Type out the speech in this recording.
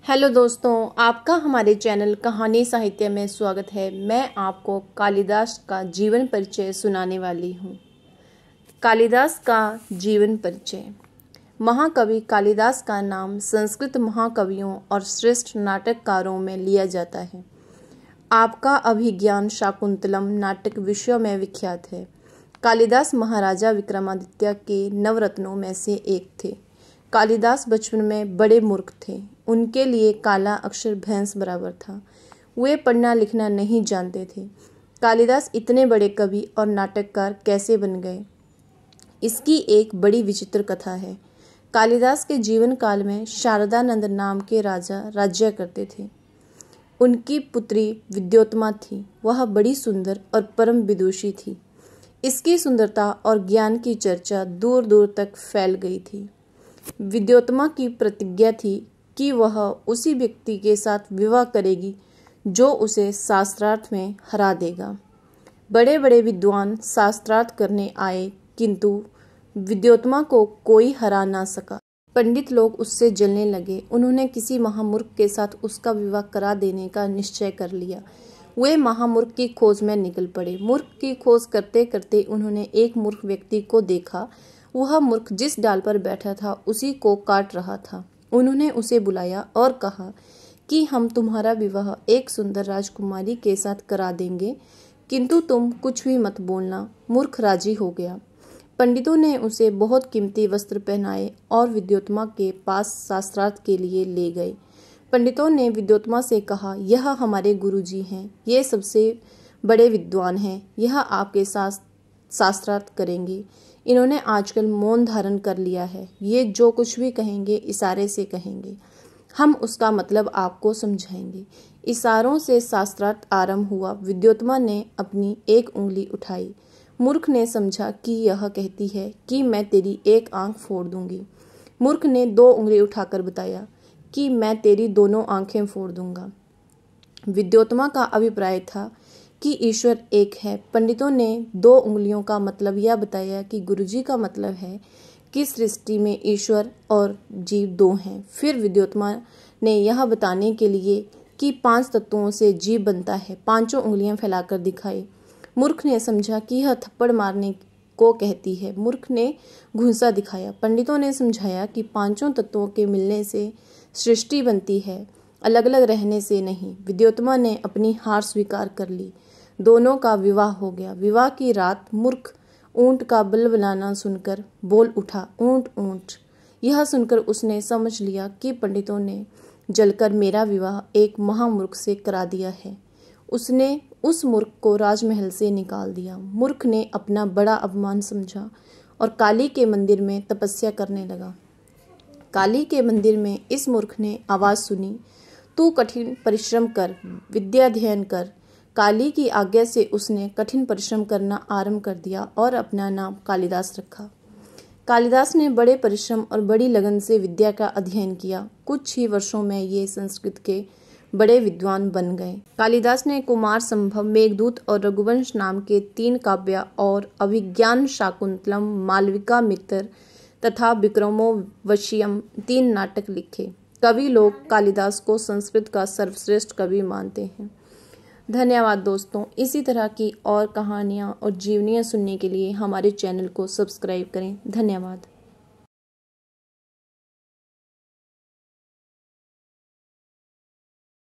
Hello दोस्तों, आपका हमारे चैनल कहानी साहित्य में स्वागत है। मैं आपको कालिदास का जीवन परिचय सुनाने वाली हूँ। कालिदास का जीवन परिचय। महाकवि कालिदास का नाम संस्कृत महाकवियों और श्रेष्ठ नाटककारों में लिया जाता है। आपका अभिज्ञान शाकुंतलम नाटक विश्व में विख्यात है। कालिदास महाराजा विक्रमादित्य के नवरत्नों में से एक थे। कालिदास बचपन में बड़े मूर्ख थे। उनके लिए काला अक्षर भैंस बराबर था। वे पढ़ना लिखना नहीं जानते थे। कालिदास इतने बड़े कवि और नाटककार कैसे बन गए, इसकी एक बड़ी विचित्र कथा है। कालिदास के जीवन काल में शारदानंद नाम के राजा राज्य करते थे। उनकी पुत्री विद्योत्मा थी। वह बड़ी सुंदर और परम विदुषी थी। इसकी सुंदरता और ज्ञान की चर्चा दूर दूर तक फैल गई थी। विद्योत्मा की प्रतिज्ञा थी कि वह उसी व्यक्ति के साथ विवाह करेगी जो उसे शास्त्रार्थ में हरा देगा। बड़े बड़े विद्वान शास्त्रार्थ करने आए, किंतु विद्योत्मा को कोई हरा ना सका। पंडित लोग उससे जलने लगे। उन्होंने किसी महामूर्ख के साथ उसका विवाह करा देने का निश्चय कर लिया। वे महामूर्ख की खोज में निकल पड़े। मूर्ख की खोज करते करते उन्होंने एक मूर्ख व्यक्ति को देखा। वह मूर्ख जिस डाल पर बैठा था उसी को काट रहा था। उन्होंने उसे बुलाया और कहा कि हम तुम्हारा विवाह एक सुंदर राजकुमारी के साथ करा देंगे, किंतु तुम कुछ भी मत बोलना। मूर्ख राजी हो गया। पंडितों ने उसे बहुत कीमती वस्त्र पहनाए और विद्योत्मा के पास शास्त्रार्थ के लिए ले गए। पंडितों ने विद्योत्मा से कहा, यह हमारे गुरुजी हैं, ये सबसे बड़े विद्वान हैं, यह आपके साथ शास्त्रार्थ करेंगे। इन्होंने आजकल मौन धारण कर लिया है। ये जो कुछ भी कहेंगे इशारे से कहेंगे। हम उसका मतलब आपको समझाएंगे। इशारों से शास्त्रार्थ आरंभ हुआ। विद्योत्मा ने अपनी एक उंगली उठाई। मूर्ख ने समझा कि यह कहती है कि मैं तेरी एक आंख फोड़ दूंगी। मूर्ख ने दो उंगली उठाकर बताया कि मैं तेरी दोनों आंखें फोड़ दूंगा। विद्योत्मा का अभिप्राय था कि ईश्वर एक है। पंडितों ने दो उंगलियों का मतलब यह बताया कि गुरुजी का मतलब है कि सृष्टि में ईश्वर और जीव दो हैं। फिर विद्योत्मा ने यह बताने के लिए कि 5 तत्वों से जीव बनता है, पांचों उंगलियां फैलाकर दिखाई। मूर्ख ने समझा कि यह थप्पड़ मारने को कहती है। मूर्ख ने घूंसा दिखाया। पंडितों ने समझाया कि पांचों तत्वों के मिलने से सृष्टि बनती है, अलग अलग रहने से नहीं। विद्योत्मा ने अपनी हार स्वीकार कर ली। दोनों का विवाह हो गया। विवाह की रात मूर्ख ऊंट का बलबलाना सुनकर बोल उठा, ऊंट ऊंट। यह सुनकर उसने समझ लिया कि पंडितों ने जलकर मेरा विवाह एक महामूर्ख से करा दिया है। उसने उस मूर्ख को राजमहल से निकाल दिया। मूर्ख ने अपना बड़ा अपमान समझा और काली के मंदिर में तपस्या करने लगा। काली के मंदिर में इस मूर्ख ने आवाज सुनी, तू कठिन परिश्रम कर, विद्या अध्ययन कर। काली की आज्ञा से उसने कठिन परिश्रम करना आरंभ कर दिया और अपना नाम कालिदास रखा। कालिदास ने बड़े परिश्रम और बड़ी लगन से विद्या का अध्ययन किया। कुछ ही वर्षों में ये संस्कृत के बड़े विद्वान बन गए। कालिदास ने कुमार संभव, मेघदूत और रघुवंश नाम के 3 काव्य और अभिज्ञान शाकुंतलम, मालविका मित्र तथा विक्रमोर्वशीयम 3 नाटक लिखे। कवि लोग कालिदास को संस्कृत का सर्वश्रेष्ठ कवि मानते हैं। धन्यवाद दोस्तों। इसी तरह की और कहानियाँ और जीवनियाँ सुनने के लिए हमारे चैनल को सब्सक्राइब करें। धन्यवाद।